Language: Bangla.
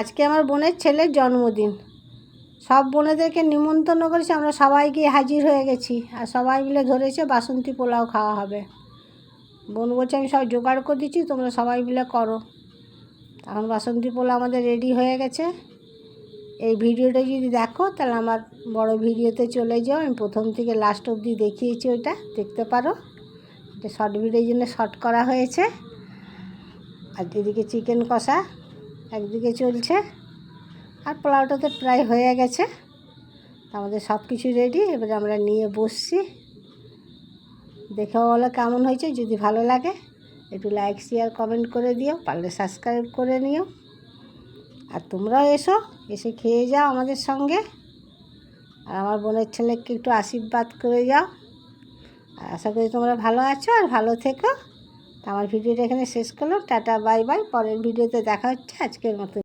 আজকে আমার বোনের ছেলের জন্মদিন। সব বোনেদেরকে নিমন্ত্রণ করেছি, আমরা সবাই গিয়ে হাজির হয়ে গেছি। আর সবাই মিলে ধরেছে বাসন্তী পোলাও খাওয়া হবে। বোন বলছে আমি সব জোগাড় করে দিচ্ছি, তোমরা সবাই মিলে করো। এখন বাসন্তী পোলাও আমাদের রেডি হয়ে গেছে। এই ভিডিওটা যদি দেখো তাহলে আমার বড় ভিডিওতে চলে যাও, আমি প্রথম থেকে লাস্ট অবধি দেখিয়েছি, ওইটা দেখতে পারো। এটা শর্ট ভিডিওর জন্য শর্ট করা হয়েছে। আর এদিকে চিকেন কষা একদিকে চলছে, আর পোলাওটা তো প্রায় হয়ে গেছে। আমাদের সব কিছু রেডি, এবারে আমরা নিয়ে বসছি। দেখেও বলো কেমন হয়েছে। যদি ভালো লাগে একটু লাইক শেয়ার কমেন্ট করে দিও, পারলে সাবস্ক্রাইব করে নিও। আর তোমরাও এসে খেয়ে যাও আমাদের সঙ্গে। আর আমার বোনের ছেলেকে একটু আশীর্বাদ করে যাও। আর আশা করি তোমরা ভালো আছো আর ভালো থেকো। আমার ভিডিওটা এখানে শেষ করলাম। Tata bye bye. পরের ভিডিওতে দেখা হচ্ছে। আজকের মতো